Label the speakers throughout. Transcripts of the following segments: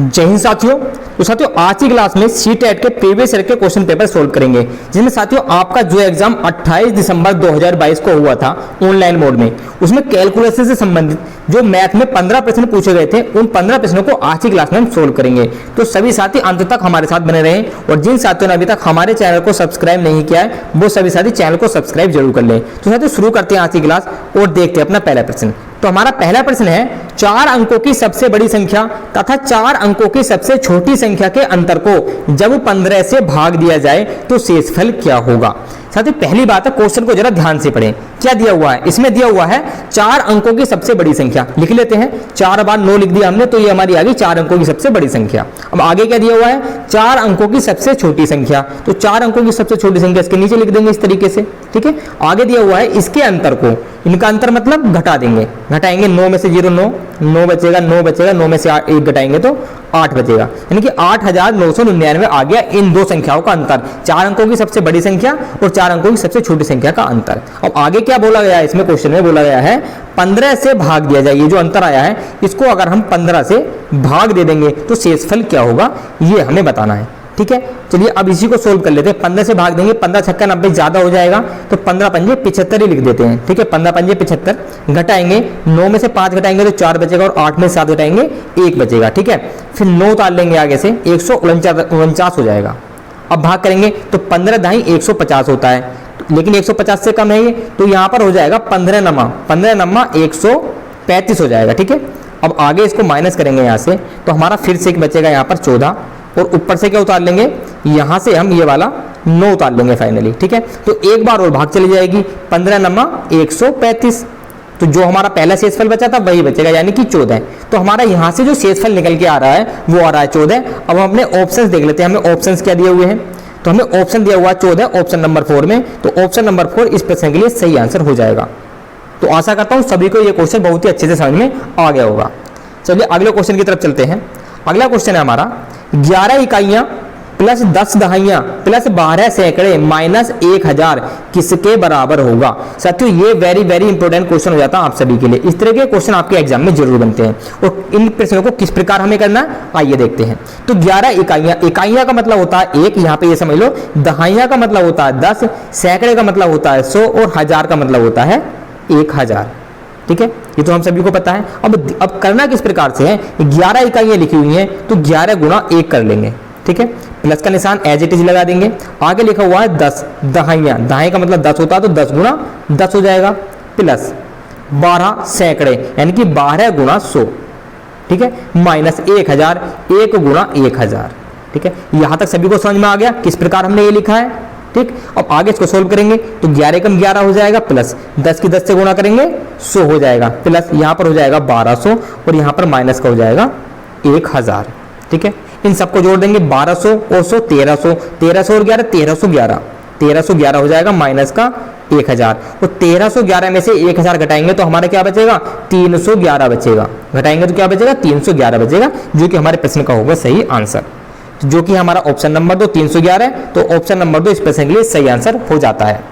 Speaker 1: जय हिंद साथियों। तो साथियों आज की क्लास में सीटेट के प्रीवियस ईयर के क्वेश्चन पेपर सोल्व करेंगे, जिसमें साथियों आपका जो एग्जाम 28 दिसंबर 2022 को हुआ था ऑनलाइन मोड में, उसमें कैलकुलेशन से संबंधित जो मैथ में 15 प्रश्न पूछे गए थे, उन 15 प्रश्नों को आज की क्लास में हम सोल्व करेंगे। तो सभी साथी अंत तक हमारे साथ बने रहें, और जिन साथियों ने अभी तक हमारे चैनल को सब्सक्राइब नहीं किया है वो सभी साथी चैनल को सब्सक्राइब जरूर कर लें। तो साथियों शुरू करते हैं आज की क्लास और देखते हैं अपना पहला प्रश्न। तो हमारा पहला प्रश्न है, 4 अंकों की सबसे बड़ी संख्या तथा 4 अंकों की सबसे छोटी संख्या के अंतर को जब 15 से भाग दिया जाए तो शेषफल क्या होगा। साथियों पहली बात है, क्वेश्चन को जरा ध्यान से पढ़ें। क्या दिया हुआ है, इसमें दिया हुआ है 4 अंकों की सबसे बड़ी संख्या। लिख लेते हैं, 4 बार 9 लिख दिया हमने, तो ये हमारी आ गई 4 अंकों की सबसे बड़ी संख्या। अब आगे क्या दिया हुआ है, 4 अंकों की सबसे छोटी संख्या। तो 4 अंकों की सबसे छोटी संख्या इसके नीचे लिख देंगे इस तरीके से, ठीक है। आगे दिया हुआ है इसके अंतर को, इनका अंतर मतलब घटा देंगे, घटाएंगे 9 में से 0 9 बचेगा, 9 बचेगा, 9 में से 1 घटाएंगे तो 8 बचेगा, यानी कि 8999 आ गया इन दो संख्याओं का अंतर, 4 अंकों की सबसे बड़ी संख्या और 4 अंकों की सबसे छोटी संख्या का अंतर। अब आगे क्या बोला गया है, इसमें क्वेश्चन में बोला गया है 15 से भाग दिया जाए। ये जो अंतर आया है इसको अगर हम 15 से भाग दे देंगे तो शेषफल क्या होगा, ये हमें बताना है, ठीक है। चलिए अब इसी को सोल्व कर लेते हैं। 15 से भाग देंगे, 15 छक्का 90 ज्यादा हो जाएगा, तो 15 पंजे 75 ही लिख देते हैं, ठीक है। 15 पंजे 75, घटाएंगे 9 में से 5 घटाएंगे तो 4 बचेगा, और 8 में से 7 घटाएंगे 1 बचेगा, ठीक है। फिर 9 उतार लेंगे आगे से, 149 हो जाएगा। अब भाग करेंगे तो 15 दाई 150 होता है, लेकिन 150 से कम है ये, तो यहाँ पर हो जाएगा 15 नमा 135 हो जाएगा, ठीक है। अब आगे इसको माइनस करेंगे यहाँ से, तो हमारा फिर से बचेगा यहाँ पर 14, और ऊपर से क्या उतार लेंगे, यहाँ से हम ये वाला 9 उतार लेंगे फाइनली, ठीक है। तो एक बार और भाग चली जाएगी, 15 नमा 135, तो जो हमारा पहला शेषफल बचा था वही बचेगा, यानी कि 14। तो हमारा यहाँ से जो शेषफल निकल के आ रहा है वो आ रहा है 14। अब हम अपने ऑप्शंस देख लेते हैं, हमें ऑप्शंस क्या दिए हुए हैं। तो हमें ऑप्शन दिया हुआ है 14 ऑप्शन नंबर 4 में, तो ऑप्शन नंबर 4 इस प्रश्न के लिए सही आंसर हो जाएगा। तो आशा करता हूँ सभी को ये क्वेश्चन बहुत ही अच्छे से समझ में आ गया होगा। चलिए अगले क्वेश्चन की तरफ चलते हैं। अगला क्वेश्चन है हमारा, 11 इकाइयां प्लस 10 दहाइयां प्लस 12 सैकड़े माइनस 1000 किसके बराबर होगा। साथियों ये वेरी इंपॉर्टेंट क्वेश्चन हो जाता है आप सभी के लिए। इस तरह के क्वेश्चन आपके एग्जाम में जरूर बनते हैं, और इन प्रश्नों को किस प्रकार हमें करना है आइए देखते हैं। तो 11 इकाइयां का मतलब होता है 1, यहाँ पे ये समझ लो। दहाइयां का मतलब होता है 10, सैकड़े का मतलब होता है 100, और हजार का मतलब होता है 1000, ठीक है। ये तो हम सभी को पता है। अब करना किस प्रकार से है, 11 इकाइयां लिखी हुई हैं तो 11 गुणा 1 कर लेंगे, ठीक है। प्लस का निशान एज इट इज लगा देंगे। आगे लिखा हुआ है 10 दहाइयां, दहाई का मतलब 10 होता है, तो 10 गुणा 10 हो जाएगा, प्लस 12 सैकड़े यानी कि 12 गुणा 100, ठीक है, माइनस 1000, 1 गुणा 1000, ठीक है। यहां तक सभी को समझ में आ गया किस प्रकार हमने ये लिखा है, ठीक। अब आगे इसको सोल्व करेंगे तो 11 कम 11 हो जाएगा, प्लस 10 की 10 से गुणा करेंगे 100 हो जाएगा, प्लस यहाँ पर हो जाएगा 1200, और यहाँ पर माइनस का हो जाएगा 1000, ठीक है। इन सबको जोड़ देंगे, 1200 और 100 1300, 1300 और 11 1311 हो जाएगा, माइनस का 1000, और 1311 में से 1000 घटाएंगे तो हमारा क्या बचेगा, 311 बचेगा। घटाएंगे तो क्या बचेगा, 311 बचेगा, जो कि हमारे प्रश्न का होगा सही आंसर, जो कि हमारा ऑप्शन नंबर 2 311 है। तो ऑप्शन नंबर 2 इस प्रश्न के लिए सही आंसर हो जाता है,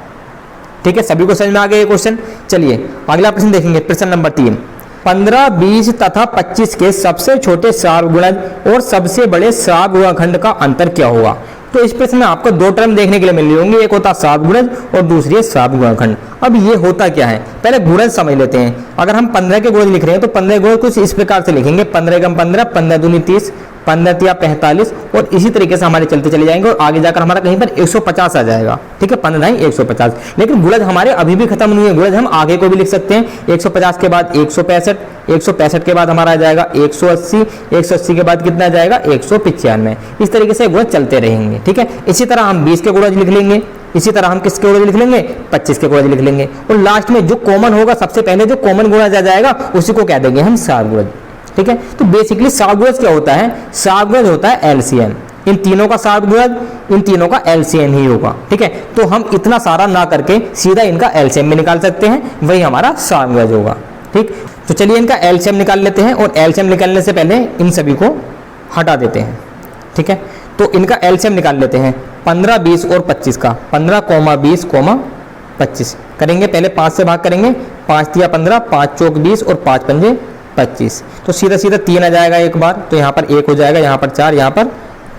Speaker 1: ठीक है। सभी को समझ में आ गया ये क्वेश्चन। चलिए अगला प्रश्न देखेंगे, प्रश्न नंबर 3। 15, 20 तथा 25 के सबसे छोटे सहागुणज और सबसे बड़े सहागुणखंड का अंतर क्या होगा। तो इस प्रश्न में आपको 2 टर्म देखने के लिए मिल रही होंगी, एक होता है सहागुणज और दूसरी है सहागुणखंड। अब ये होता क्या है, पहले गुणज समझ लेते हैं। अगर हम 15 के गुणज लिख रहे हैं तो 15 गुणज कुछ इस प्रकार से लिखेंगे, 15 कम 15, 15 दूनी 30, 15 तिया 45, और इसी तरीके से हमारे चलते चले जाएंगे, और आगे जाकर हमारा कहीं पर 150 आ जाएगा, ठीक है। 15 दाई 150, लेकिन गुणज हमारे अभी भी खत्म नहीं है, गुणज हम आगे को भी लिख सकते हैं। 150 के बाद 165, 165 के बाद हमारा आ जाएगा 180, 180 के बाद कितना आ जाएगा 195। इस तरीके से गुणज चलते रहेंगे, ठीक है। इसी तरह हम 20 के गुणज लिख लेंगे, इसी तरह हम किसके गुणज लिख लेंगे, 25 के गुणज लिख लेंगे, और लास्ट में जो कॉमन होगा, सबसे पहले जो कॉमन गुणज आ जाएगा उसी को कह देंगे हम सहागुणज, ठीक है। तो बेसिकली सहागुणज क्या होता है, सहागुणज होता है एलसीएम। इन तीनों का सहागुणज, इन तीनों का एलसीएम ही होगा, ठीक है। तो हम इतना सारा ना करके सीधा इनका एलसीएम में निकाल सकते हैं, वही हमारा सहागुणज होगा, ठीक। तो चलिए इनका एलसीएम निकाल लेते हैं, और एलसीएम निकालने से पहले इन सभी को हटा देते हैं, ठीक है। तो इनका एलसीएम निकाल लेते हैं, 15, 20 और 25 का, 15, 20, 25 करेंगे। पहले 5 से भाग करेंगे, 5 तिया 15, 5 चौक 20 और 5 पंजे 25, तो सीधा सीधा 3 आ जाएगा एक बार, तो यहाँ पर 1 हो जाएगा, यहाँ पर 4, यहाँ पर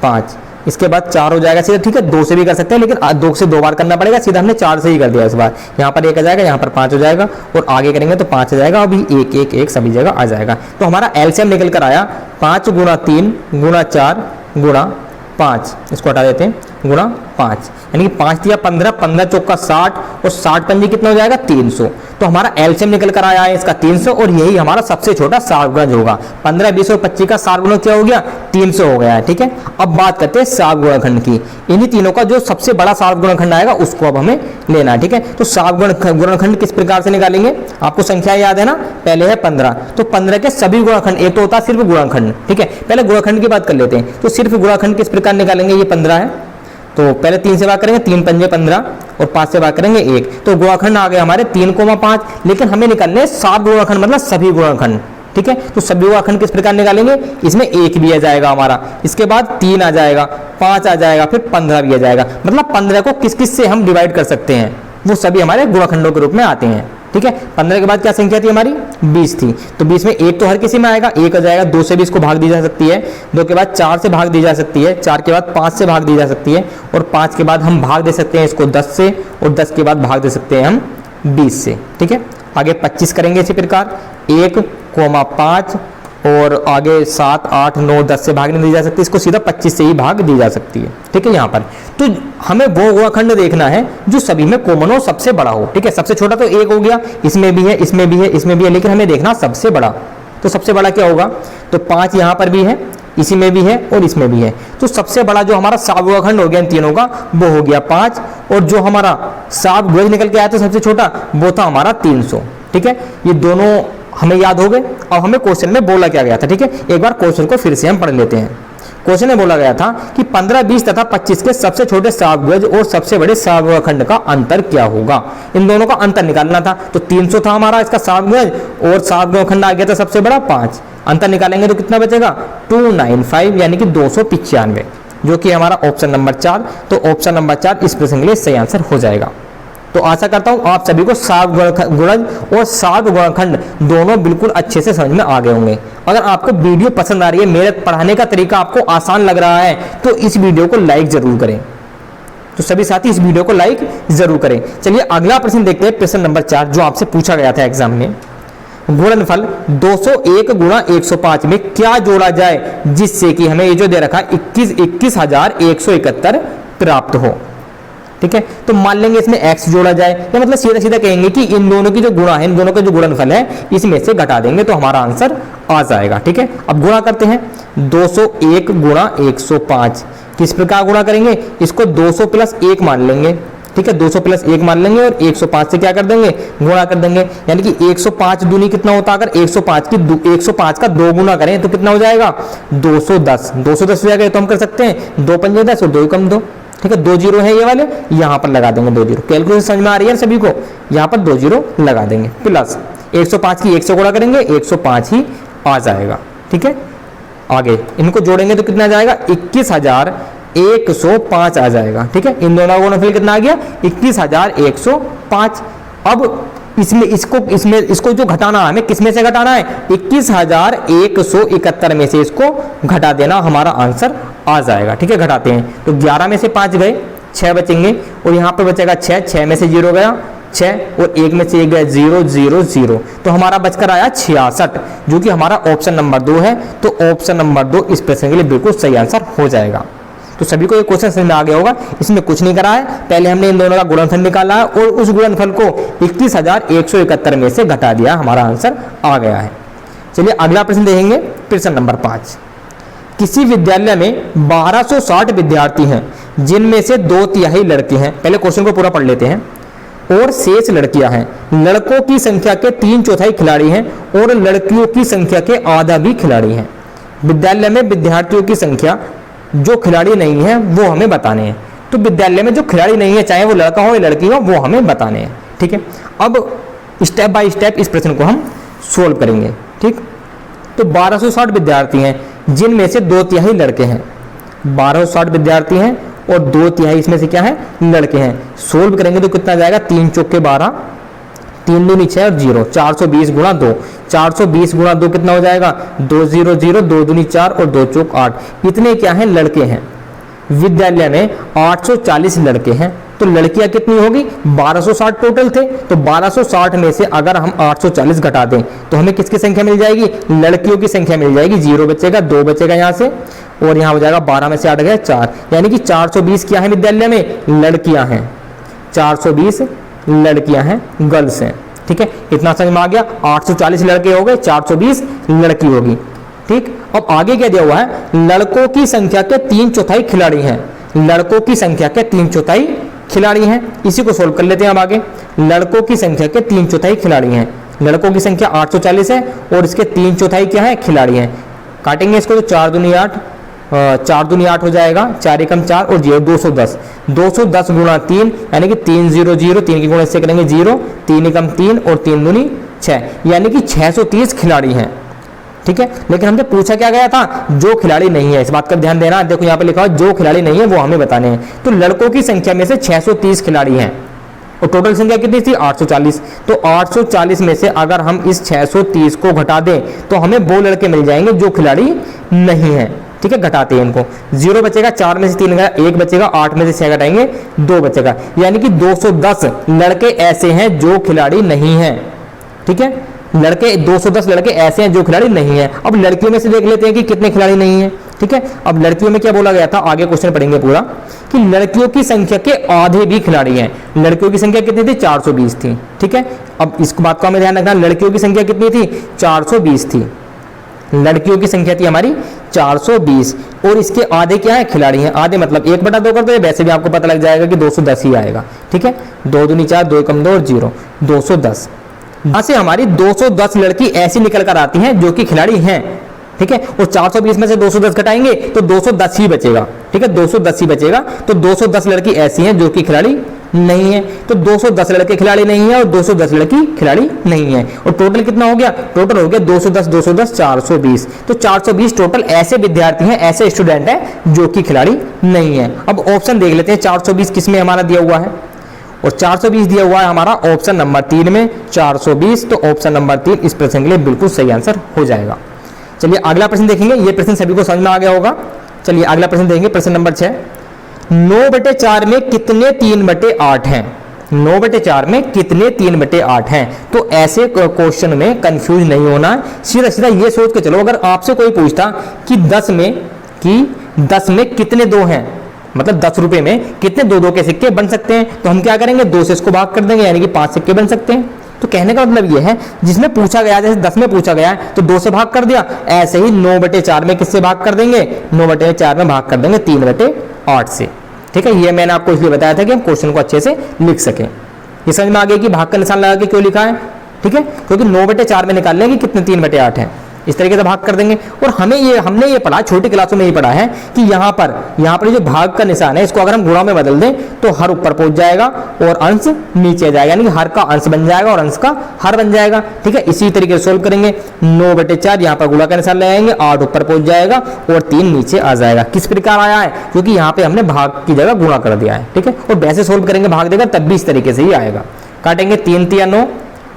Speaker 1: 5, इसके बाद 4 हो जाएगा सीधा, ठीक है। 2 से भी कर सकते हैं लेकिन 2 से 2 बार करना पड़ेगा, सीधा हमने 4 से ही कर दिया इस बार। यहाँ पर 1 आ जाएगा, यहाँ पर 5 हो जाएगा, और आगे करेंगे तो 5 आ जाएगा, अभी 1 1 1 सभी जगह आ जाएगा। तो हमारा एलसीएम निकल कर आया 5 गुणा 3 गुणा 4 गुणा 5, इसको हटा देते हैं, गुणा 5, यानी कि 5 दिया 15, 15 चौका 60, और 60 पंजे कितना हो जाएगा 300। तो हमारा एलसीएम निकल कर आया है इसका 300, और यही हमारा सबसे छोटा सार्वगुणज होगा। 15, 20 और 25 का सार्वगुणज क्या हो गया, 300 हो गया है, ठीक है। अब बात करते हैं सार्वगुणनखंड की। इन्हीं तीनों का जो सबसे बड़ा सार्वगुणनखंड आएगा उसको अब हमें लेना है, ठीक है। तो सार्वगुणनखंड किस प्रकार से निकालेंगे, आपको संख्या याद है ना, पहले है 15, तो 15 के सभी गुणनखंड, एक तो होता है सिर्फ गुणनखंड, ठीक है। पहले गुणनखंड की बात कर लेते हैं, तो सिर्फ गुणनखंड किस प्रकार निकालेंगे, ये 15 है, तो पहले 3 से भाग करेंगे, 3 पंजे 15, और 5 से भाग करेंगे 1, तो गुणनखंड आ गए हमारे 3,5, लेकिन हमें निकालने 7 गुणनखंड, मतलब सभी गुणनखंड, ठीक है। तो सभी गुणनखंड किस प्रकार निकालेंगे, इसमें 1 भी आ जाएगा हमारा, इसके बाद 3 आ जाएगा, 5 आ जाएगा, फिर 15 भी आ जाएगा, मतलब 15 को किस किस से हम डिवाइड कर सकते हैं, वो सभी हमारे गुणनखंडों के रूप में आते हैं, ठीक है। 15 के बाद क्या संख्या थी हमारी, 20 थी, तो 20 में 1 तो हर किसी में आएगा, 1 आ जाएगा, 2 से भी इसको भाग दी जा सकती है, 2 के बाद 4 से भाग दी जा सकती है, 4 के बाद 5 से भाग दी जा सकती है, और 5 के बाद हम भाग दे सकते हैं इसको 10 से, और 10 के बाद भाग दे सकते हैं हम 20 से, ठीक है। आगे 25 करेंगे इसी प्रकार, 1,5, और आगे 7, 8, 9, 10 से भाग नहीं दी जा सकती, इसको सीधा 25 से ही भाग दी जा सकती है, ठीक है। यहाँ पर तो हमें वो गुणनखंड देखना है जो सभी में कॉमन हो, सबसे बड़ा हो, ठीक है। सबसे छोटा तो 1 हो गया, इसमें भी है, इसमें भी है, इसमें भी है, लेकिन हमें देखना सबसे बड़ा, तो सबसे बड़ा क्या होगा, तो 5 यहाँ पर भी है, इसी में भी है, और इसमें भी है, तो सबसे बड़ा जो हमारा सार्वगुणनखंड हो गया इन तीनों का, वो हो गया 5, और जो हमारा सार्वगुणज निकल के आया था सबसे छोटा, वो था हमारा 300, ठीक है। ये दोनों हमें याद हो गए। अब हमें क्वेश्चन में बोला क्या गया था, ठीक है, एक बार क्वेश्चन को फिर से हम पढ़ लेते हैं। क्वेश्चन में बोला गया था कि 15, 20 तथा 25 के सबसे छोटे सार्वगुणज और सबसे बड़े सार्वगुणनखंड का अंतर क्या होगा, इन दोनों का अंतर निकालना था। तो 300 था हमारा इसका सार्वगुणज, और सार्वगुणनखंड आ गया था सबसे बड़ा 5, अंतर निकालेंगे तो कितना बचेगा 295, यानी कि 295, जो कि हमारा ऑप्शन नंबर 4, तो ऑप्शन नंबर 4 इस प्रश्न के लिए सही आंसर हो जाएगा। तो आशा करता हूं आप सभी को सार्वगुणज और सार्वगुणनखंड दोनों बिल्कुल अच्छे से समझ में आ गए होंगे। अगर आपको वीडियो पसंद आ रही है, मेरे पढ़ाने का तरीका आपको आसान लग रहा है, तो इस वीडियो को लाइक जरूर करें। तो सभी साथी इस वीडियो को लाइक जरूर करें। चलिए अगला प्रश्न देखते हैं, प्रश्न नंबर 4, जो आपसे पूछा गया था एग्जाम में। गुणनफल 201 गुणा 105 में क्या जोड़ा जाए जिससे कि हमें ये जो दे रखा 21,171 प्राप्त हो, ठीक है। तो मान लेंगे इसमें x जोड़ा जाए, या मतलब सीधा सीधा कहेंगे कि इन दोनों की जो गुणा है, इन दोनों का जो गुणनफल है, इसमें से घटा देंगे तो हमारा आंसर आ जाएगा, ठीक है। अब गुणा करते हैं, 201 गुणा 105 किस प्रकार गुणा करेंगे, इसको 200 प्लस 1 मान लेंगे, ठीक है, 200 प्लस 1 मान लेंगे, और 105 से क्या कर देंगे, गुणा कर देंगे, यानी कि 105 दूनी कितना होता है, अगर 105 का 2 गुना करें तो कितना हो जाएगा 210, 210 हो जाएगा, तो हम कर सकते हैं 2 पंजे 10 और 2 कम 2, ठीक है। 2 जीरो है ये वाले, यहाँ पर लगा देंगे 2 जीरो, कैलकुलेशन समझ में आ रही है सभी को, यहाँ पर 2 जीरो लगा देंगे, प्लस 105 की 1 से गुणा करेंगे, 105 ही आ जाएगा, ठीक है। आगे इनको जोड़ेंगे तो कितना आ जाएगा 21,105 आ जाएगा, ठीक है। इन दोनों का गुणनफल कितना आ गया 21,105। अब इसको जो घटाना है, हमें किसमें से घटाना है, 21,171 में से इसको घटा देना, हमारा आंसर आ जाएगा, ठीक है। घटाते हैं तो 11 में से 5 गए, 6 बचेंगे, और यहाँ पर बचेगा 6 में से 0 गया 6, और 1 में से 1 गया 0 0 0, तो हमारा बचकर आया 66, जो कि हमारा ऑप्शन नंबर 2 है। तो ऑप्शन नंबर 2 इस प्रश्न के लिए बिल्कुल सही आंसर हो जाएगा। तो सभी को ये क्वेश्चन समझ में आ गया होगा, इसमें कुछ नहीं करा है, पहले हमने इन दोनों का गुणनफल निकाला है, और उस गुणनफल को 21,171 में से घटा दिया, हमारा आंसर आ गया है। चलिए अगला प्रश्न देखेंगे, प्रश्न नंबर 5। किसी विद्यालय में 1260 विद्यार्थी हैं, जिनमें से 2/3 लड़के हैं। पहले क्वेश्चन को पूरा पढ़ लेते हैं। और शेष लड़कियां हैं। लड़कों की संख्या के 3/4 खिलाड़ी हैं, और लड़कियों की संख्या के आधा भी खिलाड़ी हैं। विद्यालय में विद्यार्थियों की संख्या, जो खिलाड़ी नहीं है वो हमें बताने हैं। तो विद्यालय में जो खिलाड़ी नहीं है, चाहे वो लड़का हो या लड़की हो, वो हमें बताने हैं, ठीक है। अब स्टेप बाय स्टेप इस प्रश्न को हम सोल्व करेंगे, ठीक। तो 1260 विद्यार्थी हैं, जिनमें से 2/3 लड़के हैं। 1260 विद्यार्थी हैं और 2/3 इसमें से क्या है, लड़के हैं। सोल्व करेंगे तो कितना जाएगा, 3 चौके 12, 3 दूनी 6 और 0, 420 गुणा 2, 420 गुणा 2 कितना हो जाएगा 200, 2 दूनी 4 और 2 चौक 8। इतने क्या हैं लड़के हैं विद्यालय में 840 लड़के हैं, तो लड़कियां कितनी होगी 1260 टोटल थे, तो 1260 में से अगर हम 840 घटा दें तो हमें किसकी संख्या मिल जाएगी, लड़कियों की संख्या मिल जाएगी। 0 बचेगा, 2 बचेगा यहाँ से और यहाँ हो जाएगा 12 में से 8 गया 4, यानी कि 420 क्या है विद्यालय में लड़कियां हैं, 420 लड़कियां हैं, गर्ल्स हैं। ठीक है, इतना समझ में आ गया। 840 लड़के हो गए, 420 लड़की होगी। ठीक, अब आगे क्या दिया हुआ है, लड़कों की संख्या के 3/4 खिलाड़ी हैं, लड़कों की संख्या के 3/4 खिलाड़ी हैं। इसी को सोल्व कर लेते हैं अब आगे। लड़कों की संख्या के 3/4 खिलाड़ी हैं, लड़कों की संख्या 840 है और इसके 3/4 क्या है खिलाड़ी हैं। काटेंगे इसको तो 4 दूनी 8, 4 दूनी 8 हो जाएगा, 4 एकम 4 और 0 210, 210 गुणा 3 यानी कि 300, 3 की गुणा इससे करेंगे 0, 3 एकम 3 और 3 दूनी 6, यानी कि 630 खिलाड़ी हैं। ठीक है, लेकिन हमसे पूछा क्या गया था, जो खिलाड़ी नहीं है, इस बात का ध्यान देना। देखो यहाँ पे लिखा हुआ जो खिलाड़ी नहीं है वो हमें बताने हैं। तो लड़कों की संख्या में से 630 खिलाड़ी हैं और टोटल संख्या कितनी थी 840, तो 840 में से अगर हम इस 630 को घटा दें तो हमें वो लड़के मिल जाएंगे जो खिलाड़ी नहीं है। ठीक है, घटाते हैं इनको, 0 बचेगा, 4 में से 3 गया 1 बचेगा, 8 में से 6 घटाएंगे 2 बचेगा, यानी कि 210 लड़के ऐसे हैं जो खिलाड़ी नहीं है। ठीक है, लड़के 210 लड़के ऐसे हैं जो खिलाड़ी नहीं है। अब लड़कियों में से देख लेते हैं कि कितने खिलाड़ी नहीं है। ठीक है, अब लड़कियों में क्या बोला गया था, आगे क्वेश्चन पढ़ेंगे पूरा, कि लड़कियों की संख्या के आधे भी खिलाड़ी हैं। लड़कियों की संख्या कितनी थी 420 थी। ठीक है, अब इस बात को हमें ध्यान रखना, लड़कियों की संख्या कितनी थी 420 थी, लड़कियों की संख्या थी हमारी 420 और इसके आधे क्या है खिलाड़ी हैं। आधे मतलब 1/2 कर दो, वैसे भी आपको पता लग जाएगा कि 210 ही आएगा। ठीक है, 2 दूनी 4, 2 एकम 2 और 0, 210। यहां से हमारी 210 लड़की ऐसी निकल कर आती हैं जो कि खिलाड़ी हैं। ठीक है, और 420 में से 210 घटाएंगे तो 210 ही बचेगा। ठीक है, 210 ही बचेगा, तो 210 लड़की ऐसी हैं जो कि खिलाड़ी नहीं है। तो 210 लड़के खिलाड़ी नहीं है और 210 लड़की खिलाड़ी नहीं है, और टोटल कितना हो गया, टोटल हो गया 210 210 420। तो 420 टोटल ऐसे विद्यार्थी हैं, ऐसे स्टूडेंट हैं जो कि खिलाड़ी नहीं है। अब ऑप्शन देख लेते हैं, 420 किस में हमारा दिया हुआ है, और 420 दिया हुआ है हमारा ऑप्शन नंबर 3 में 420, तो ऑप्शन नंबर 3 इस प्रश्न के लिए बिल्कुल सही आंसर हो जाएगा। चलिए अगला प्रश्न देखेंगे, ये प्रश्न सभी को समझ में आ गया होगा। चलिए अगला प्रश्न देखेंगे, प्रश्न नंबर 6, 9/4 में कितने 3/8 हैं, 9/4 में कितने 3/8 हैं। तो ऐसे क्वेश्चन में कंफ्यूज नहीं होना, सीधा सीधा ये सोच के चलो, अगर आपसे कोई पूछता कि 10 में कितने 2 हैं, मतलब 10 रुपए में कितने 2 के सिक्के बन सकते हैं, तो हम क्या करेंगे 2 से इसको भाग कर देंगे, यानी कि 5 सिक्के बन सकते हैं। तो कहने का मतलब ये है, जिसमें पूछा गया, जैसे 10 में पूछा गया है तो 2 से भाग कर दिया, ऐसे ही 9/4 में किससे भाग कर देंगे, 9/4 में भाग कर देंगे 3/8 से। ठीक है, ये मैंने आपको इसलिए बताया था कि हम क्वेश्चन को अच्छे से लिख सकें। ये समझ में आ गया कि भाग का निशान लगा के क्यों लिखा है। ठीक है, क्योंकि 9/4 में निकाल लेंगे कितने 3/8 हैं, इस तरीके से भाग कर देंगे। और हमने ये पढ़ा, छोटी क्लासों में ये पढ़ा है कि यहाँ पर जो भाग का निशान है, इसको अगर हम गुणा में बदल दें तो हर ऊपर पहुंच जाएगा और अंश नीचे आ जाएगा, यानी कि हर का अंश बन जाएगा और अंश का हर बन जाएगा। ठीक है, इसी तरीके से सोल्व करेंगे, 9/4 यहाँ पर गुणा का निशान लगाएंगे, 8 ऊपर पहुंच जाएगा और 3 नीचे आ जाएगा। किस प्रकार आया है, क्योंकि यहाँ पे हमने भाग की जगह गुणा कर दिया है। ठीक है, और वैसे सोल्व करेंगे भाग देगा तब भी इस तरीके से ही आएगा। काटेंगे, 3 3 9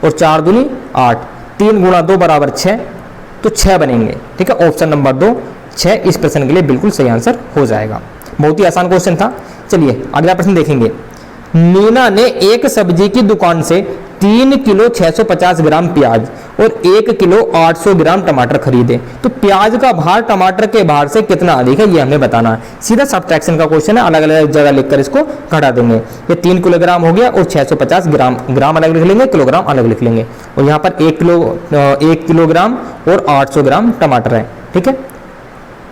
Speaker 1: और 4 दूनी 8, 3 गुणा 2 बराबर 6, तो 6 बनेंगे। ठीक है, ऑप्शन नंबर 2 6 इस प्रश्न के लिए बिल्कुल सही आंसर हो जाएगा। बहुत ही आसान क्वेश्चन था। चलिए अगला प्रश्न देखेंगे, मीना ने एक सब्जी की दुकान से 3 किलो 650 ग्राम प्याज और 1 किलो 800 ग्राम टमाटर खरीदे, तो प्याज का भार टमाटर के भार से कितना अधिक है ये हमें बताना है। सीधा सब्ट्रैक्शन का क्वेश्चन है, अलग अलग जगह लिखकर इसको घटा देंगे। ये 3 किलोग्राम हो गया और 650 ग्राम, ग्राम अलग लिख लेंगे, किलोग्राम अलग लिख लेंगे, और यहाँ पर 1 किलोग्राम और 800 ग्राम टमाटर है। ठीक है,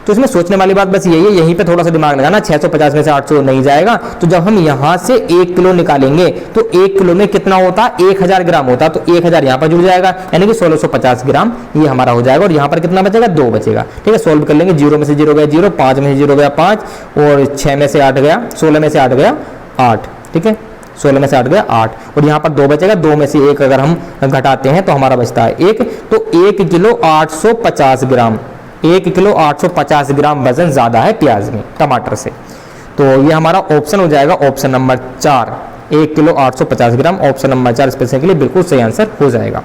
Speaker 1: तो इसमें सोचने वाली बात बस यही है, यहीं पे थोड़ा सा दिमाग लगाना, 650 में से 800 नहीं जाएगा, तो जब हम यहाँ से 1 किलो निकालेंगे तो 1 किलो में कितना होता है 1000 ग्राम होता, तो 1000 यहाँ पर जुड़ जाएगा, यानी कि 1650 ग्राम ये हमारा हो जाएगा। और यहाँ पर कितना बचेगा 2 बचेगा। ठीक है, सोल्व कर लेंगे, 0 में से 0 गया 0, 5 में से 0 गया 5 और 6 में से 8 गया, 16 में से 8 गया 8। ठीक है, 16 में से 8 गया 8 और यहाँ पर 2 बचेगा, 2 में से 1 अगर हम घटाते हैं तो हमारा बचता है 1, तो 1 किलो 850 ग्राम, 1 किलो 850 ग्राम वजन ज़्यादा है प्याज में टमाटर से। तो ये हमारा ऑप्शन हो जाएगा ऑप्शन नंबर 4, 1 किलो 850 ग्राम। ऑप्शन नंबर 4 इस प्रश्न के लिए बिल्कुल सही आंसर हो जाएगा।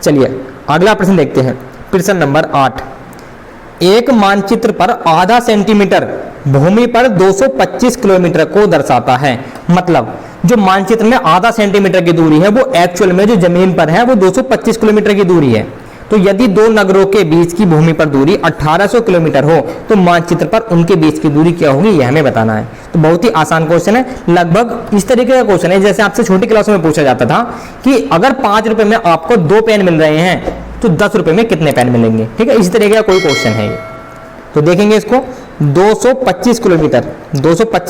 Speaker 1: चलिए अगला प्रश्न देखते हैं, प्रश्न नंबर 8। एक मानचित्र पर आधा सेंटीमीटर भूमि पर 225 किलोमीटर को दर्शाता है। मतलब जो मानचित्र में आधा सेंटीमीटर की दूरी है वो एक्चुअल में जो जमीन पर है वो 225 किलोमीटर की दूरी है। तो यदि दो नगरों के बीच की भूमि पर दूरी 1800 किलोमीटर हो तो मानचित्र पर उनके बीच की दूरी क्या होगी, यह हमें बताना है। तो बहुत ही आसान क्वेश्चन है, लगभग इस तरीके का क्वेश्चन है जैसे आपसे छोटी क्लासों में पूछा जाता था कि अगर 5 रुपए में आपको 2 पेन मिल रहे हैं तो 10 रुपए में कितने पेन मिलेंगे। ठीक है, इस तरीके का कोई क्वेश्चन है ये। तो देखेंगे इसको, 225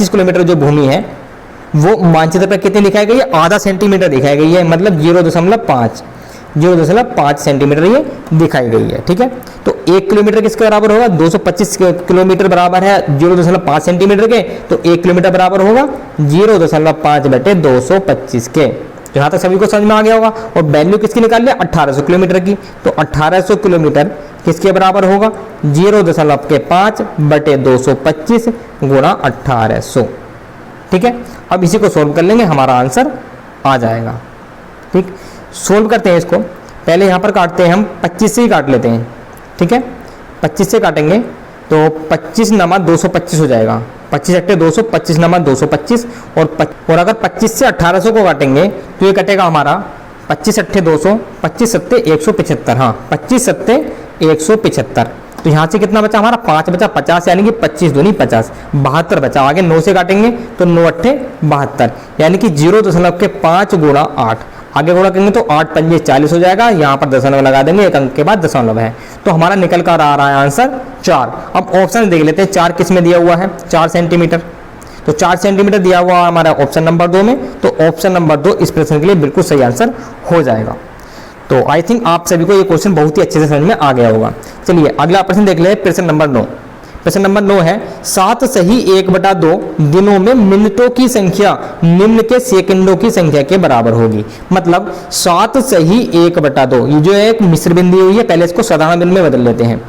Speaker 1: किलोमीटर जो भूमि है वो मानचित्र पर कितनी दिखाई गई है, आधा सेंटीमीटर दिखाई गई है, मतलब 0.5 सेंटीमीटर ये दिखाई गई है। ठीक है, तो 1 किलोमीटर किसके बराबर होगा, 225 किलोमीटर बराबर है 0.5 सेंटीमीटर के, तो 1 किलोमीटर बराबर होगा 0.5/225 के। तो यहाँ तक सभी को समझ में आ गया होगा। और वैल्यू किसकी निकाल लिया, 1800 किलोमीटर की। तो 1800 किलोमीटर किसके बराबर होगा, 0.5/225 गुणा 1800। ठीक है, अब इसी को सोल्व कर लेंगे, हमारा आंसर आ जाएगा। ठीक, सोल्व करते हैं इसको। पहले यहाँ पर काटते हैं हम 25 से ही काट लेते हैं। ठीक है, 25 से काटेंगे तो 25 नमा 225 हो जाएगा। 25 अट्ठे 200, 25 नमा 225 और अगर 25 से 1800 को काटेंगे तो ये कटेगा हमारा 25 अट्ठे 200, 25 सत्ते 175। हाँ, 25 सत्ते 175। तो यहाँ से कितना बचा हमारा, 5 बचा, 50 यानी कि 25 दूनी 50, 72 बचा। आगे 9 से काटेंगे तो 9 अट्ठे 72 यानी कि 0.5 गुणा 8। आगे गुणा करेंगे तो 8 पंजे 40 हो जाएगा। यहाँ पर दशमलव लगा देंगे, एक अंक के बाद दशमलव है, तो हमारा निकल कर आ रहा है आंसर 4। अब ऑप्शन देख लेते हैं, 4 किस में दिया हुआ है, 4 सेंटीमीटर। तो 4 सेंटीमीटर दिया हुआ है हमारा ऑप्शन नंबर 2 में, तो ऑप्शन नंबर 2 इस प्रश्न के लिए बिल्कुल सही आंसर हो जाएगा। तो आई थिंक आप सभी को ये क्वेश्चन बहुत ही अच्छे से समझ में आ गया होगा। चलिए अगला प्रश्न देख ले, प्रश्न नंबर 9। प्रश्न नंबर 9 है, 7 सही 1/2 दिनों में मिनटों की संख्या निम्न के सेकंडों की संख्या के बराबर होगी। मतलब 7 सही 1/2, ये जो है एक मिश्र बिंदी हुई है, पहले इसको साधारण बिंदु में बदल लेते हैं।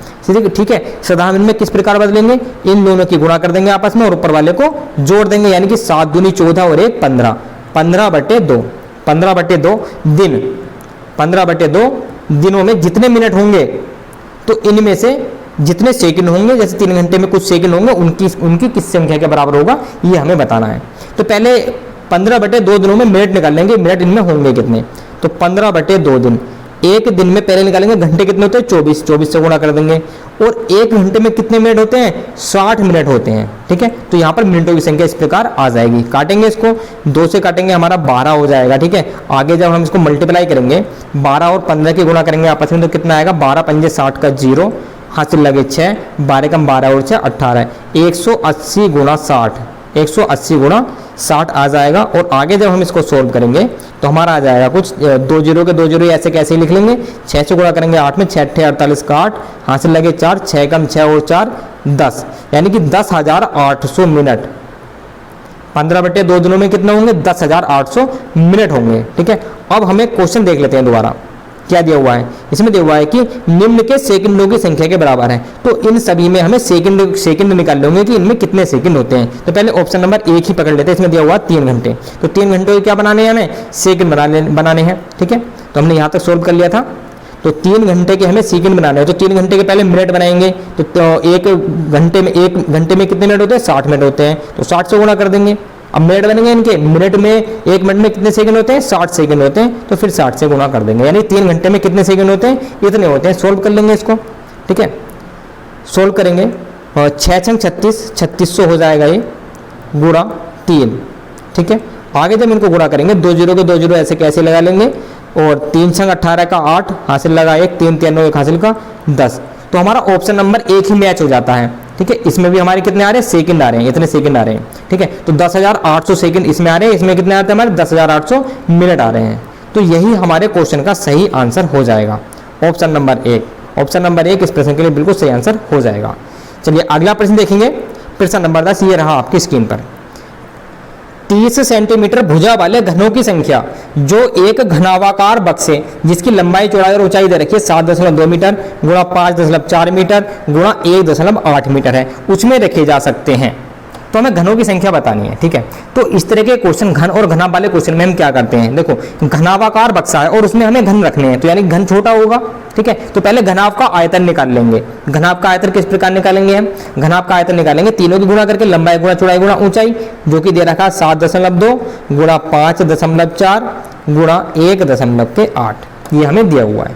Speaker 1: ठीक है, साधारण बिंदु में किस प्रकार बदलेंगे, इन दोनों की गुणा कर देंगे आपस में और ऊपर वाले को जोड़ देंगे, यानी कि 7 दूनी 14 और 1 15, 15/2 दिन, 15/2 दिनों में जितने मिनट होंगे तो इनमें से जितने सेकंड होंगे, जैसे 3 घंटे में कुछ सेकंड होंगे, उनकी किस संख्या के बराबर होगा ये हमें बताना है। तो पहले 15/2 दिनों में मिनट निकाल लेंगे, मिनट इनमें होंगे कितने, तो 15/2 दिन। एक दिन में पहले निकालेंगे घंटे कितने होते हैं, 24 से गुणा कर देंगे। और 1 घंटे में कितने मिनट होते हैं, 60 मिनट होते हैं। ठीक है, तो यहाँ पर मिनटों की संख्या इस प्रकार आ जाएगी। काटेंगे इसको, 2 से काटेंगे हमारा 12 हो जाएगा। ठीक है, आगे जब हम इसको मल्टीप्लाई करेंगे 12 और 15 की गुणा करेंगे आपस में तो कितना आएगा, 12 पंजे 60 का 0, हासिल लगे 6, 12 कम 12 और 6 18, 180 गुणा 60, 180 गुणा 60 आ जाएगा। और आगे जब हम इसको सोल्व करेंगे तो हमारा आ जाएगा कुछ 2 जीरो के 2 जीरो ऐसे कैसे लिख लेंगे, 6 से गुणा करेंगे 8 में, 6 अट्ठे 48 का 8, हासिल लगे 4, 6 कम 6 और 4 10, यानी कि 10,800 मिनट। 15/2 दिनों में कितना होंगे, 10,800 मिनट होंगे। ठीक है, अब हमें क्वेश्चन देख लेते हैं दोबारा, क्या दिया हुआ है। इसमें दिया हुआ है कि निम्न के सेकंडों की संख्या के बराबर है। तो इन सभी में हमें सेकंड निकाल लेंगे कि इनमें कितने सेकंड होते हैं। तो पहले ऑप्शन नंबर 1 ही पकड़ लेते हैं, इसमें दिया हुआ 3 घंटे। तो 3 घंटों के क्या बनाने हैं, हमें सेकंड बनाने हैं। ठीक है, तो हमने यहाँ तक सोल्व कर लिया था। तो 3 घंटे के हमें सेकंड बनाने हैं, तो 3 घंटे के पहले मिनट बनाएंगे। तो 1 घंटे में कितने मिनट होते हैं, 60 मिनट होते हैं। तो 60 से गुणा कर देंगे। अब मिनट बनेंगे इनके, मिनट में 1 मिनट में कितने सेकंड होते हैं, 60 सेकंड होते हैं। तो फिर 60 से गुणा कर देंगे, यानी 3 घंटे में कितने सेकंड होते हैं, इतने होते हैं। सोल्व कर लेंगे इसको। ठीक है, सोल्व करेंगे और 6 छंग 36, 3600 हो जाएगा ये, गुणा 3। ठीक है, आगे जब इनको गुणा करेंगे 2 जीरो के 2 जीरो ऐसे कैसे लगा लेंगे, और 3 छंग 18 का 8, हासिल लगा 1, 3 3 9 1 हासिल का 10। तो हमारा ऑप्शन नंबर 1 ही मैच हो जाता है। ठीक है, इसमें भी हमारे कितने आ रहे हैं, सेकंड आ रहे हैं, इतने सेकंड आ रहे हैं। ठीक है, तो 10,800 सेकंड इसमें आ रहे हैं, इसमें कितने आते हैं हमारे, 10,800 मिनट आ रहे हैं। तो यही हमारे क्वेश्चन का सही आंसर हो जाएगा, ऑप्शन नंबर 1। ऑप्शन नंबर 1 इस प्रश्न के लिए बिल्कुल सही आंसर हो जाएगा। चलिए अगला प्रश्न देखेंगे, प्रश्न नंबर 10 ये रहा आपकी स्क्रीन पर। 30 सेंटीमीटर भुजा वाले घनों की संख्या जो एक घनावाकार बक्से जिसकी लंबाई चौड़ाई और ऊंचाई दे रखी है 7.2 मीटर गुणा 5.4 मीटर गुणा 1.8 मीटर है, उसमें रखे जा सकते हैं। तो हमें घनों की संख्या बतानी है, ठीक है। तो इस तरह के क्वेश्चन, घन और घनाभ वाले क्वेश्चन में हम क्या करते हैं, देखो घनाभाकार बक्सा है और उसमें हमें घन रखने हैं, तो यानी घन छोटा होगा, ठीक है। तो पहले घनाभ का आयतन निकाल लेंगे। घनाभ का आयतन किस प्रकार निकालेंगे हम, घनाभ का आयतन निकालेंगे तीनों की गुणा करके, लंबाई गुणा चौड़ाई गुणा ऊंचाई, जो कि दे रखा है 7.2 गुणा 5.4 गुणा 1.8, ये हमें दिया हुआ है,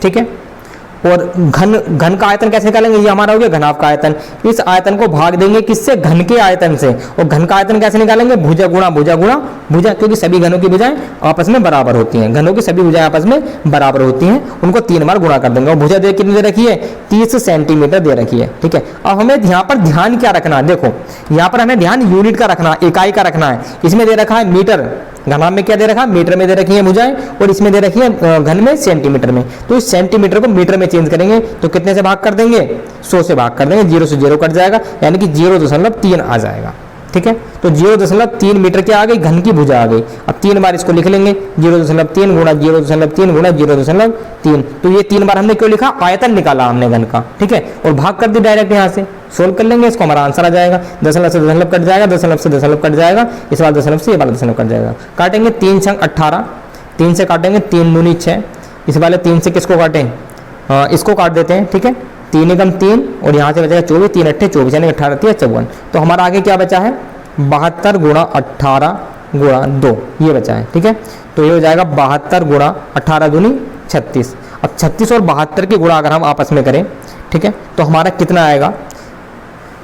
Speaker 1: ठीक है। और घन का आयतन कैसे निकालेंगे, ये हमारा हो गया घनाभ का आयतन। इस आयतन को भाग देंगे किससे, घन के आयतन से। और घन का आयतन कैसे निकालेंगे, भुजा गुणा भुजा गुणा भुजा, क्योंकि सभी घनों की भुजाएं आपस में बराबर होती हैं, घनों की सभी भुजाएं आपस में बराबर होती हैं, उनको 3 बार गुणा कर देंगे। और भुजा कितनी दे रखी है, 30 सेंटीमीटर दे रखी है, ठीक है। अब हमें यहाँ पर ध्यान क्या रखना है, देखो यहाँ पर हमें ध्यान यूनिट का रखना है, इकाई का रखना है। इसमें दे रखा है मीटर, घनाभ में क्या दे रखा है, मीटर में दे रखी है भुजाएं, और इसमें दे रखी है घन में सेंटीमीटर में। तो इस सेंटीमीटर को मीटर में चेंज करेंगे तो कितने से भाग कर देंगे, 100 से भाग कर देंगे, 0 से 0 कट जाएगा, यानी कि 0.3 आ जाएगा, ठीक है। तो 0.3 मीटर क्या आ गई, घन की भुजा आ गई। अब 3 बार इसको लिख लेंगे, 0.3 गुणा 0.3 गुणा 0.3। तो ये 3 बार हमने क्यों लिखा, आयतन निकाला हमने घन का, ठीक है, और भाग कर दी डायरेक्ट, यहाँ से सोल्व कर लेंगे, इसको हमारा आंसर आ जाएगा। दशमलव से दशमलव कट जाएगा, दशमलव से दशमलव कट जाएगा, इस बार दशमलव से ये वाला दशमलव कट जाएगा। काटेंगे 3 छंग 18, 3 से काटेंगे 3 दूनी 6, इस वाले 3 से किसको काटें, इसको काट देते हैं, ठीक है। 3 एकम 3 और यहाँ से बचेगा 24, 3 अट्ठे 24, यानी 18 54। तो हमारा आगे क्या बचा है, 72 गुणा 18 गुणा 2, ये बचा है, ठीक है। तो ये हो जाएगा 72 गुणा 18 दूनी 36। अब 36 और 72 की गुणा अगर हम आपस में करें, ठीक है, तो हमारा कितना आएगा,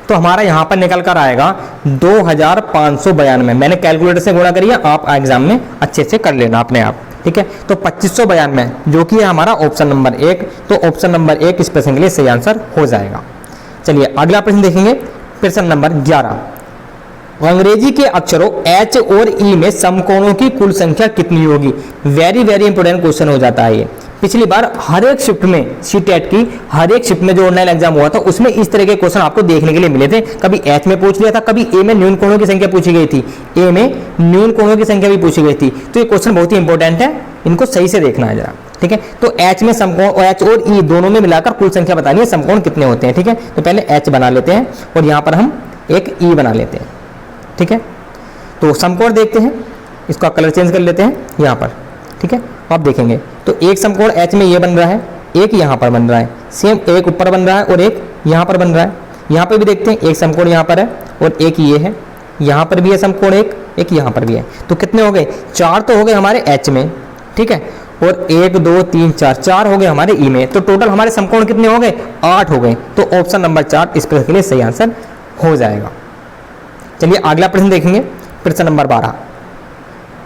Speaker 1: तो हमारा यहाँ पर निकल कर आएगा 2592। मैंने कैलकुलेटर से गुणा करी है, आप एग्जाम में अच्छे से कर लेना अपने आप, ठीक है। तो 2592 जो कि है हमारा ऑप्शन नंबर 1, तो ऑप्शन नंबर 1 इस प्रश्न के लिए सही आंसर हो जाएगा। चलिए अगला प्रश्न देखेंगे, प्रश्न नंबर 11। अंग्रेजी के अक्षरों H और E में समकोणों की कुल संख्या कितनी होगी। वेरी वेरी इंपोर्टेंट क्वेश्चन हो जाता है ये। पिछली बार हर एक शिफ्ट में सीटेट की हर एक शिफ्ट में जो ऑनलाइन एग्जाम हुआ था उसमें इस तरह के क्वेश्चन आपको देखने के लिए मिले थे। कभी H में पूछ लिया था, कभी A में न्यून कोणों की संख्या पूछी गई थी, A में न्यून कोणों की संख्या भी पूछी गई थी। तो ये क्वेश्चन बहुत ही इंपॉर्टेंट है, इनको सही से देखना है जरा, ठीक है। तो H में समकोण, H और E दोनों में मिलाकर कुल संख्या बतानी है, समकोण कितने होते हैं, ठीक है। तो पहले H बना लेते हैं और यहाँ पर हम एक E बना लेते हैं, ठीक है। तो समकोण देखते हैं, इसका कलर चेंज कर लेते हैं यहाँ पर, ठीक है। आप देखेंगे तो एक समकोण H में ये बन रहा है, एक यहाँ पर बन रहा है, सेम एक ऊपर बन रहा है और एक यहाँ पर बन रहा है। यहाँ पर भी देखते हैं, एक समकोण यहाँ पर है और एक ये है, यहाँ पर भी है समकोण एक यहाँ पर भी है। तो कितने हो गए, 4 तो हो गए हमारे H में, ठीक है, और 1 2 3 4 हो गए हमारे E में। तो टोटल हमारे समकोण कितने हो गए, 8 हो गए। तो ऑप्शन नंबर 4 इस प्रश्न के लिए सही आंसर हो जाएगा। चलिए अगला प्रश्न देखेंगे, प्रश्न नंबर 12।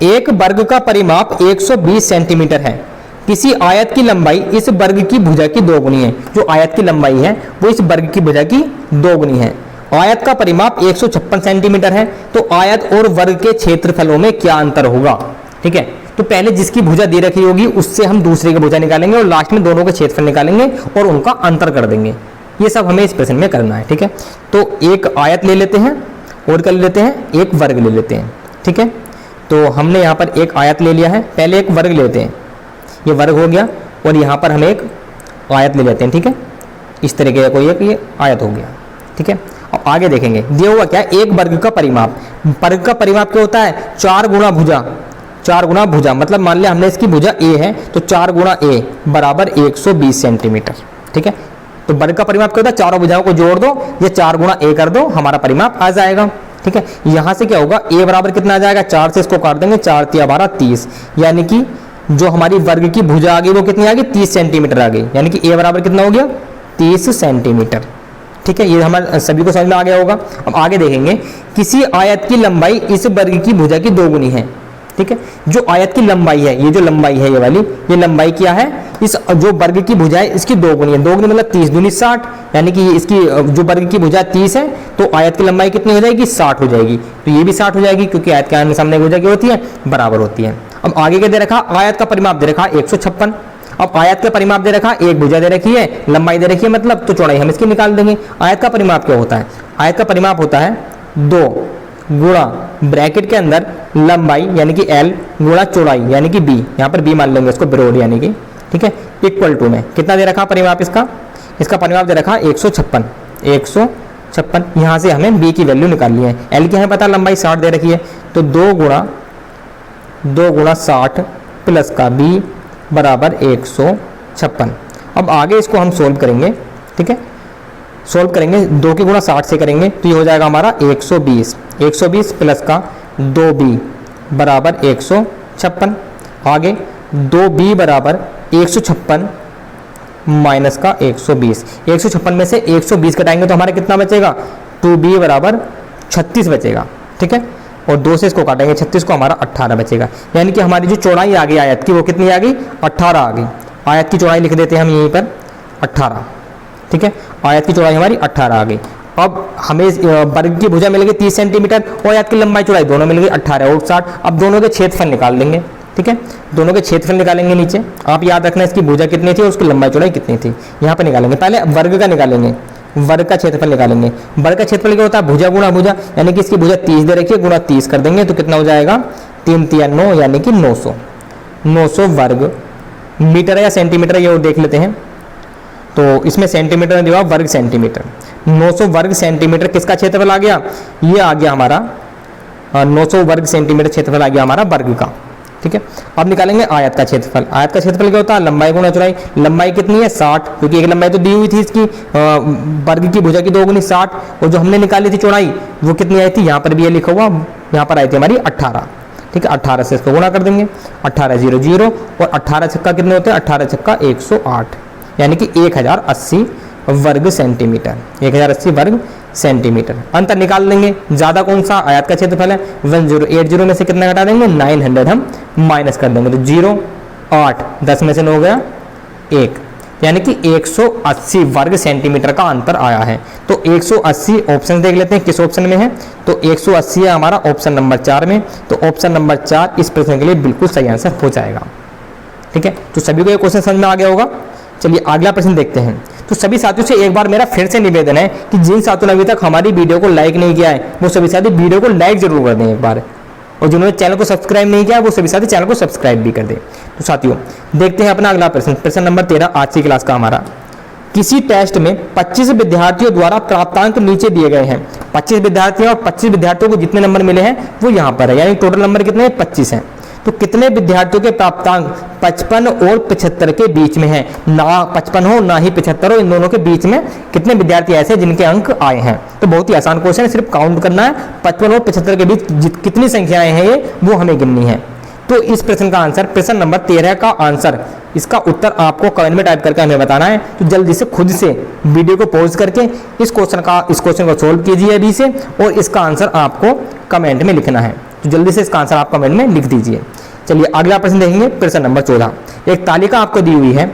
Speaker 1: एक वर्ग का परिमाप 120 सेंटीमीटर है। किसी आयत की लंबाई इस वर्ग की भुजा की 2 गुनी है। जो आयत की लंबाई है वो इस वर्ग की भुजा की 2 गुनी है। आयत का परिमाप 156 सेंटीमीटर है। तो आयत और वर्ग के क्षेत्रफलों में क्या अंतर होगा, ठीक है। तो पहले जिसकी भुजा दे रखी होगी उससे हम दूसरे की भुजा निकालेंगे और लास्ट में दोनों के क्षेत्रफल निकालेंगे और उनका अंतर कर देंगे। ये सब हमें इस प्रश्न में करना है, ठीक है। तो एक आयत ले लेते हैं और कर लेते हैं, एक वर्ग ले लेते हैं, ठीक है। तो हमने यहाँ पर एक आयत ले लिया है, पहले एक वर्ग लेते हैं, ये वर्ग हो गया, और यहाँ पर हम एक आयत ले लेते हैं, ठीक है। इस तरीके का कोई एक ये आयत हो गया, ठीक है। अब आगे देखेंगे दिया हुआ क्या, एक वर्ग का परिमाप। वर्ग का परिमाप क्या होता है, 4 गुणा भुजा, 4 गुणा भुजा, मतलब मान लिया हमने इसकी भुजा A है तो 4 गुणा A बराबर 120 सेंटीमीटर, ठीक है। तो वर्ग का परिमाप क्या होता है, चारों भुजाओं को जोड़ दो, ये 4 गुणा A कर दो, हमारा परिमाप आ जाएगा, ठीक है। यहाँ से क्या होगा, A बराबर कितना आ जाएगा, 4 से इसको काट देंगे, 4 तिया 12 30, यानी कि जो हमारी वर्ग की भुजा आ गई वो कितनी आ गई, 30 सेंटीमीटर आ गई, यानी कि A बराबर कितना हो गया, 30 सेंटीमीटर, ठीक है। ये हमारे सभी को समझ में आ गया होगा। अब आगे देखेंगे, किसी आयत की लंबाई इस वर्ग की भुजा की 2 गुनी है, ठीक है। जो आयत की लंबाई है, ये जो लंबाई है ये वाली, ये लंबाई क्या है, इस जो वर्ग की भुजा है इसकी 2 गुनी है। 2 गुनी मतलब 30 दूनी 60, यानी कि इसकी जो वर्ग की भुजा 30 है तो आयत की लंबाई कितनी हो जाएगी, 60 हो जाएगी। तो ये भी 60 हो जाएगी क्योंकि आयत के आमने सामने भुजा की होती है, बराबर होती है। अब आगे क्या दे रखा, आयत का परिमाप दे रखा 156। अब आयत का परिमाप दे रखा, एक भुजा दे रखी है, लंबाई दे रखी है, मतलब तो चौड़ाई हम इसकी निकाल देंगे। आयत का परिमाप क्या होता है, आयत का परिमाप होता है 2 गुणा ब्रैकेट के अंदर लंबाई यानी कि L गुणा चौड़ाई यानी कि B, यहाँ पर B मान लेंगे इसको, ब्रॉड यानी कि, ठीक है, इक्वल टू में कितना दे रखा परिमाप इसका, इसका परिमाप दे रखा 156, 56। यहाँ से हमें b की वैल्यू निकालनी है। l की हमें पता लंबाई 60 दे रखी है, तो 2 गुणा 60 प्लस का b बराबर 156। अब आगे इसको हम सोल्व करेंगे, ठीक है, सोल्व करेंगे 2 की गुणा 60 से करेंगे तो ये हो जाएगा हमारा 120 प्लस का 2b बराबर 156। आगे 2b बराबर 156 माइनस का 120। 156 में से 120 घटाएंगे तो हमारा कितना बचेगा, 2b बराबर 36 बचेगा, ठीक है, और 2 से इसको काटेंगे 36 को, हमारा 18 बचेगा। यानी कि हमारी जो चौड़ाई आ गई आयत की वो कितनी आ गई, 18 आ गई। आयत की चौड़ाई लिख देते हैं हम यहीं पर 18, ठीक है, आयत की चौड़ाई हमारी 18 आ गई। अब हमें वर्ग की भुजा मिल गई 30 सेंटीमीटर और आयत की लंबाई चौड़ाई दोनों मिल गई 18 और 60। अब दोनों के क्षेत्रफल निकाल लेंगे, ठीक है, दोनों के क्षेत्रफल निकालेंगे। नीचे आप याद रखना इसकी भुजा कितनी थी और उसकी लंबाई चौड़ाई कितनी थी, यहाँ पर निकालेंगे। पहले वर्ग का निकालेंगे, वर्ग का क्षेत्रफल निकालेंगे। वर्ग का क्षेत्रफल क्या होता है, भुजा गुणा भुजा, यानी कि इसकी भुजा 30 दे रखी है, गुणा 30 कर देंगे तो कितना हो जाएगा, 3 3 9 यानी कि 900 वर्ग मीटर या सेंटीमीटर, ये और देख लेते हैं। तो इसमें सेंटीमीटर में दिया वर्ग सेंटीमीटर, 900 वर्ग सेंटीमीटर किसका क्षेत्रफल आ गया, ये आ गया हमारा 900 वर्ग सेंटीमीटर क्षेत्रफल आ गया हमारा वर्ग का, ठीक है। अब निकालेंगे आयत का क्षेत्रफल। आयत का क्षेत्रफल क्या होता है, लंबाई गुणा चौड़ाई। लंबाई कितनी है 60, क्योंकि एक लंबाई तो दी हुई थी इसकी, वर्ग की भुजा की 2 गुनी 60, और जो हमने निकाली थी चौड़ाई वो कितनी आई थी, यहाँ पर भी ये लिखा हुआ, यहाँ पर आई थी हमारी 18, ठीक है। 18 से इसको गुणा कर देंगे, 18 0 0 और 18 छक्का कितने होते हैं, 18 छक्का 108, यानी कि 1080 वर्ग सेंटीमीटर, 1080 वर्ग सेंटीमीटर। अंतर निकाल लेंगे, ज़्यादा कौन सा, आयत का क्षेत्रफल है। 1080 में से कितना घटा देंगे, 900 हम माइनस कर देंगे, तो 0 8 10 में से 9 गया 1, यानी कि 180 वर्ग सेंटीमीटर का अंतर आया है। तो 180 ऑप्शन देख लेते हैं किस ऑप्शन में है, तो 180 है हमारा ऑप्शन नंबर 4 में, तो ऑप्शन नंबर 4 इस प्रश्न के लिए बिल्कुल सही आंसर हो जाएगा, ठीक है। तो सभी को ये क्वेश्चन समझ में आ गया होगा। चलिए अगला प्रश्न देखते हैं। तो सभी साथियों से एक बार मेरा फिर से निवेदन है कि जिन साथियों ने अभी तक हमारी वीडियो को लाइक नहीं किया है वो सभी साथी वीडियो को लाइक जरूर कर दें एक बार, और जिन्होंने चैनल को सब्सक्राइब नहीं किया वो सभी साथी चैनल को सब्सक्राइब भी कर दें। तो साथियों देखते हैं अपना अगला प्रश्न, प्रश्न नंबर 13 आज की क्लास का हमारा। किसी टेस्ट में 25 विद्यार्थियों द्वारा प्राप्तांक नीचे दिए गए हैं। 25 विद्यार्थी और 25 विद्यार्थियों को जितने नंबर मिले हैं वो यहाँ पर है, यानी टोटल नंबर कितने हैं, 25 हैं। तो कितने विद्यार्थियों के प्राप्तांक 55 और 75 के बीच में है, ना 55 हो ना ही 75 हो, इन दोनों के बीच में कितने विद्यार्थी ऐसे जिनके अंक आए हैं। तो बहुत ही आसान क्वेश्चन है, सिर्फ काउंट करना है, 55 और 75 के बीच कितनी संख्याएं हैं ये वो हमें गिननी है। तो इस प्रश्न का आंसर, प्रश्न नंबर 13 का आंसर, इसका उत्तर आपको कमेंट में टाइप करके हमें बताना है। तो जल्दी से खुद से वीडियो को पॉज करके इस क्वेश्चन को सोल्व कीजिए अभी से, और इसका आंसर आपको कमेंट में लिखना है। तो जल्दी से इसका आंसर आप कमेंट में लिख दीजिए। चलिए अगला प्रश्न देखेंगे, प्रश्न नंबर 14। एक तालिका आपको दी हुई है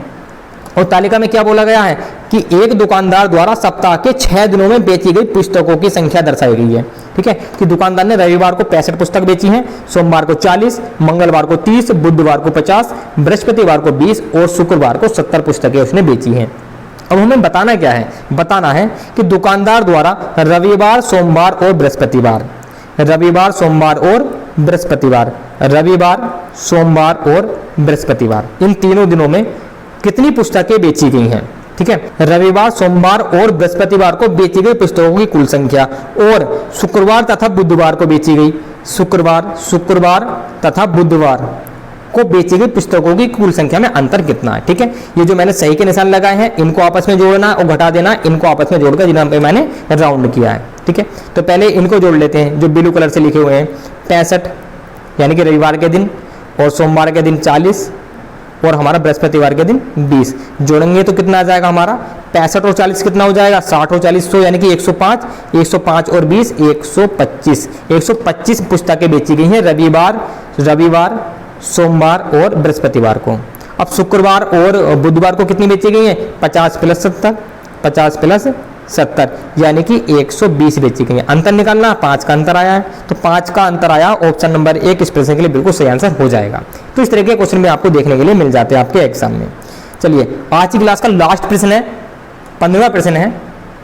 Speaker 1: और तालिका में क्या बोला गया है कि एक दुकानदार द्वारा सप्ताह के 6 दिनों में बेची गई पुस्तकों की संख्या दर्शाई गई है, ठीक है। कि दुकानदार ने रविवार को 65 पुस्तक बेची हैं, सोमवार को 40, मंगलवार को 30, बुधवार को 50, बृहस्पतिवार को 20 और शुक्रवार को 70 पुस्तकें उसने बेची हैं। अब हमें बताना क्या है, बताना है कि दुकानदार द्वारा रविवार, सोमवार और बृहस्पतिवार, रविवार, सोमवार और बृहस्पतिवार, रविवार, सोमवार और बृहस्पतिवार, इन तीनों दिनों में कितनी पुस्तकें बेची गई हैं, ठीक है। रविवार, सोमवार और बृहस्पतिवार को बेची गई पुस्तकों की कुल संख्या, और शुक्रवार तथा बुधवार को बेची गई, शुक्रवार तथा बुधवार को बेची गई पुस्तकों की कुल संख्या में अंतर कितना है, ठीक है। ये जो मैंने सही के निशान लगाए हैं इनको आपस में जोड़ना और घटा देना, इनको आपस में जोड़कर जिन्हें मैंने राउंड किया है, ठीक है। तो पहले इनको जोड़ लेते हैं, जो ब्लू कलर से लिखे हुए हैं, 65 यानी कि रविवार के दिन, और सोमवार के दिन 40 और हमारा बृहस्पतिवार के दिन 20 जोड़ेंगे तो कितना आ जाएगा हमारा, 65 और 40 कितना हो जाएगा, 60 और 40 100, यानी कि 105, 105 और 20 125 पुस्तकें बेची गई हैं रविवार, सोमवार और बृहस्पतिवार को। अब शुक्रवार और बुधवार को कितनी बेची गई हैं, 50 प्लस 70 यानी कि 120 बेची गई है। अंतर निकालना, 5 का अंतर आया है, तो 5 का अंतर आया, ऑप्शन नंबर 1 इस प्रश्न के लिए बिल्कुल सही आंसर हो जाएगा। तो इस तरह के क्वेश्चन भी आपको देखने के लिए मिल जाते हैं आपके एग्जाम में। चलिए आज की क्लास का लास्ट प्रश्न है, 15वां प्रश्न है,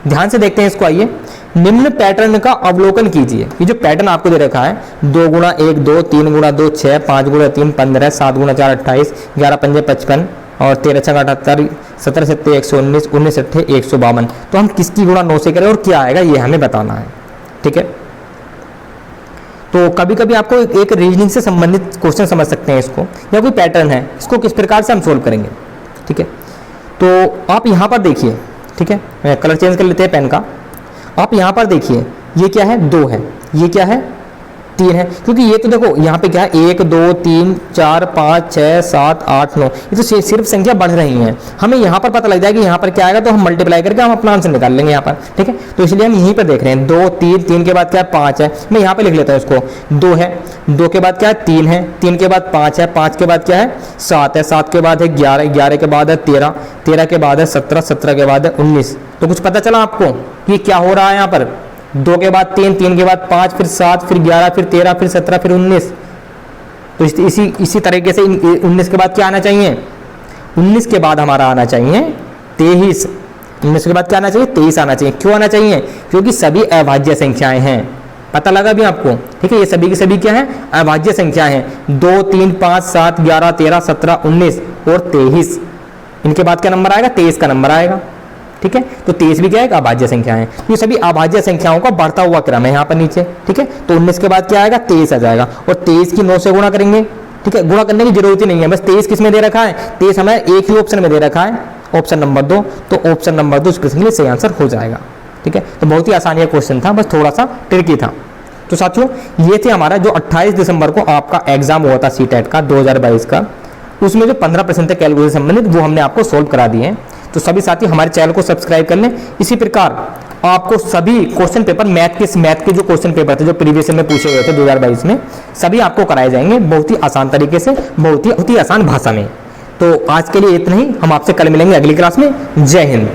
Speaker 1: ध्यान से देखते हैं इसको। आइए, निम्न पैटर्न का अवलोकन कीजिए। ये जो पैटर्न आपको दे रखा है, 2 गुणा 1 2, 3 गुणा 2 6, 5 गुणा 3 15, 7 गुणा 4 28, 11 पंजे 55 और 13 छक्का 78, 17 सत्ते 119, 19 सत्ते 152। तो हम किसकी गुणा 9 से करें और क्या आएगा ये हमें बताना है। ठीक है, तो कभी कभी आपको एक रीजनिंग से संबंधित क्वेश्चन समझ सकते हैं इसको, या कोई पैटर्न है, इसको किस प्रकार से हम सोल्व करेंगे। ठीक है, तो आप यहाँ पर देखिए, ठीक है, मैं कलर चेंज कर लेते हैं पेन का। आप यहाँ पर देखिए, ये क्या है, 2 है, ये क्या है, 3 है, क्योंकि ये तो देखो यहाँ पे क्या है, 1 2 3 4 5 6 7 8 9, ये तो सिर्फ संख्या बढ़ रही हैं। हमें यहाँ पर पता लग जाएगा कि यहाँ पर क्या आएगा, तो हम मल्टीप्लाई करके हम अपना आंसर निकाल लेंगे यहाँ पर। ठीक है, तो इसलिए हम यहीं पर देख रहे हैं 2 3, 3 के बाद क्या है 5 है, मैं यहाँ पे लिख लेता हूँ इसको, 2 है, 2 के बाद क्या है 3 है, 3 के बाद 5 है, 5 के बाद क्या है 7 है, 7 के बाद है 11, 11 के बाद है 13, 13 के बाद है 17, 17 के बाद है 19। तो कुछ पता चला आपको कि क्या हो रहा है यहाँ पर, 2 के बाद 3, 3 के बाद 5, फिर 7, फिर 11, फिर 13, फिर 17, फिर 19। तो इसी तरीके से 19 के बाद क्या आना चाहिए, 19 के बाद हमारा आना चाहिए 23। 19 के बाद क्या आना चाहिए, 23 आना चाहिए। क्यों आना चाहिए, क्योंकि सभी अभाज्य संख्याएं हैं। पता लगा भी आपको। ठीक है, ये सभी की सभी क्या है, अभाज्य संख्या है। 2 3 5 7 11 13 17 19 और 23, इनके बाद क्या नंबर आएगा, 23 का नंबर आएगा। ठीक है, तो 23 भी क्या है, अभाज्य संख्या है। ये सभी अभाज्य संख्याओं का बढ़ता हुआ क्रम है यहाँ पर नीचे। ठीक है, तो 19 के बाद क्या आएगा, 23 आ जाएगा, और 23 की 9 से गुणा करेंगे। ठीक है, गुणा करने की जरूरत ही नहीं है, बस 23 किस में दे रखा है, 23 हमें एक ही ऑप्शन में दे रखा है, ऑप्शन नंबर 2। तो ऑप्शन नंबर 2 इस प्रश्न के लिए सही आंसर हो जाएगा। ठीक है, तो बहुत ही आसान ये क्वेश्चन था, बस थोड़ा सा ट्रिकी था। तो साथियों, ये थे हमारा जो 28 दिसंबर को आपका एग्जाम हुआ था सीटेट का 2022 का, उसमें जो 15 प्रश्न थे कैलकुलस से संबंधित, वो हमने आपको सोल्व करा दिए हैं। तो सभी साथी हमारे चैनल को सब्सक्राइब कर लें। इसी प्रकार आपको सभी क्वेश्चन पेपर मैथ के जो क्वेश्चन पेपर थे जो प्रीवियस में पूछे गए थे 2022 में, सभी आपको कराए जाएंगे बहुत ही आसान तरीके से, बहुत ही आसान भाषा में। तो आज के लिए इतना ही, हम आपसे कल मिलेंगे अगली क्लास में। जय हिंद।